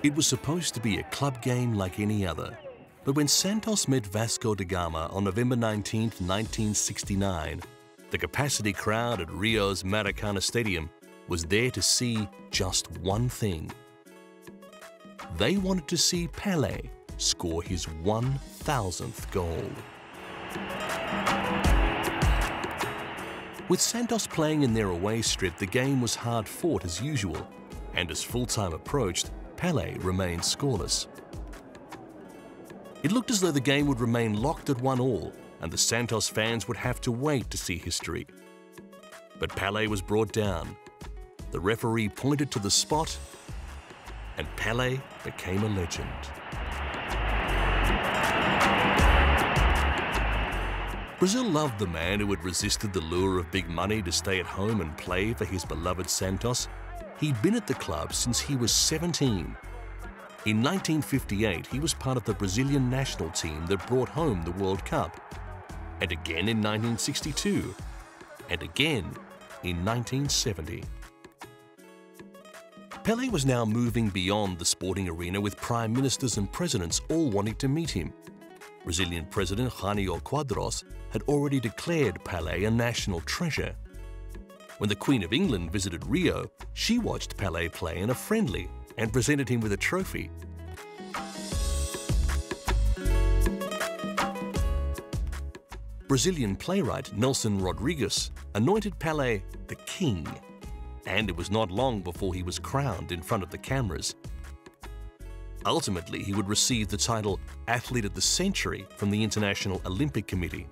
It was supposed to be a club game like any other, but when Santos met Vasco da Gama on November 19, 1969, the capacity crowd at Rio's Maracana Stadium was there to see just one thing. They wanted to see Pelé score his 1,000th goal. With Santos playing in their away strip, the game was hard-fought as usual, and as full-time approached, Pelé remained scoreless. It looked as though the game would remain locked at 1-1, and the Santos fans would have to wait to see history. But Pelé was brought down. The referee pointed to the spot, and Pelé became a legend. Brazil loved the man who had resisted the lure of big money to stay at home and play for his beloved Santos. He'd been at the club since he was 17. In 1958, he was part of the Brazilian national team that brought home the World Cup, and again in 1962, and again in 1970. Pelé was now moving beyond the sporting arena, with prime ministers and presidents all wanting to meet him. Brazilian President Jânio Quadros had already declared Pelé a national treasure. When the Queen of England visited Rio, she watched Pelé play in a friendly and presented him with a trophy. Brazilian playwright Nelson Rodrigues anointed Pelé the king, and it was not long before he was crowned in front of the cameras. Ultimately, he would receive the title Athlete of the Century from the International Olympic Committee.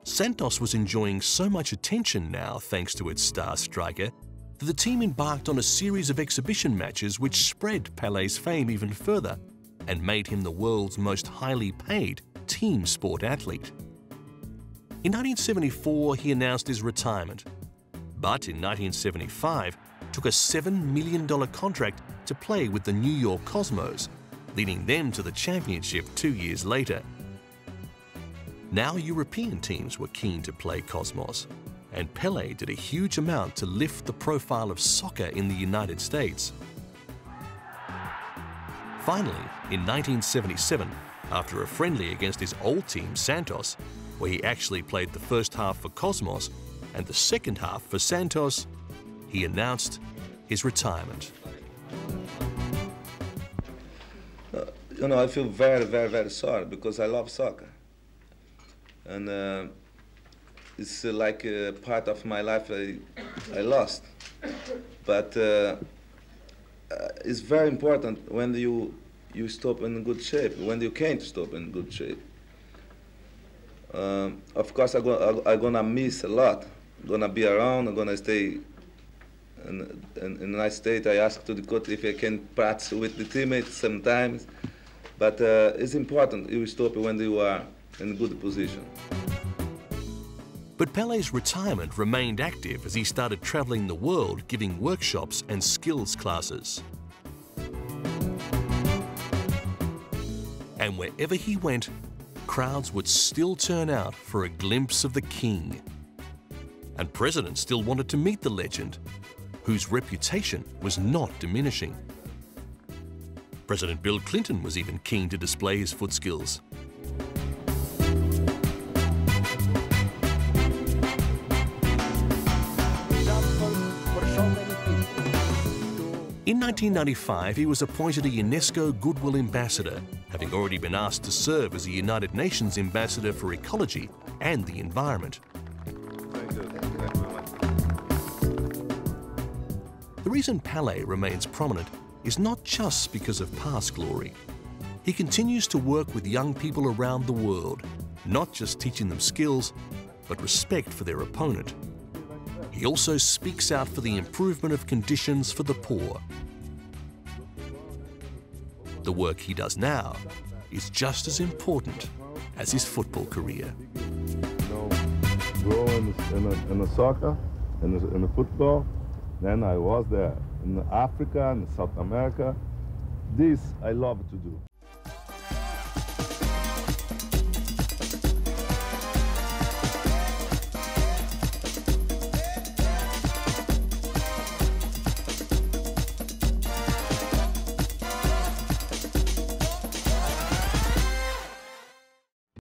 Santos was enjoying so much attention now thanks to its star striker that the team embarked on a series of exhibition matches which spread Pelé's fame even further and made him the world's most highly paid team sport athlete. In 1974, he announced his retirement, but in 1975 took a $7 million contract to play with the New York Cosmos, leading them to the championship 2 years later. Now European teams were keen to play Cosmos, and Pelé did a huge amount to lift the profile of soccer in the United States. Finally, in 1977, after a friendly against his old team Santos, where he actually played the first half for Cosmos and the second half for Santos, he announced his retirement. You know, I feel very, very, very sorry because I love soccer. And it's like a part of my life I lost. But it's very important when you stop in good shape, when you can't stop in good shape. Of course, I'm gonna miss a lot. I'm gonna be around, I'm gonna stay in a nice state. I asked to the coach if I can practice with the teammates sometimes. But it's important you stop when you are in a good position. But Pelé's retirement remained active as he started traveling the world giving workshops and skills classes. And wherever he went, crowds would still turn out for a glimpse of the king. And presidents still wanted to meet the legend, whose reputation was not diminishing. President Bill Clinton was even keen to display his foot skills. In 1995, he was appointed a UNESCO Goodwill Ambassador, having already been asked to serve as a United Nations Ambassador for Ecology and the Environment. The reason Pelé remains prominent is not just because of past glory. He continues to work with young people around the world, not just teaching them skills, but respect for their opponent. He also speaks out for the improvement of conditions for the poor. The work he does now is just as important as his football career. Grow in the soccer, in the football, then I was there. In Africa and South America, this I love to do.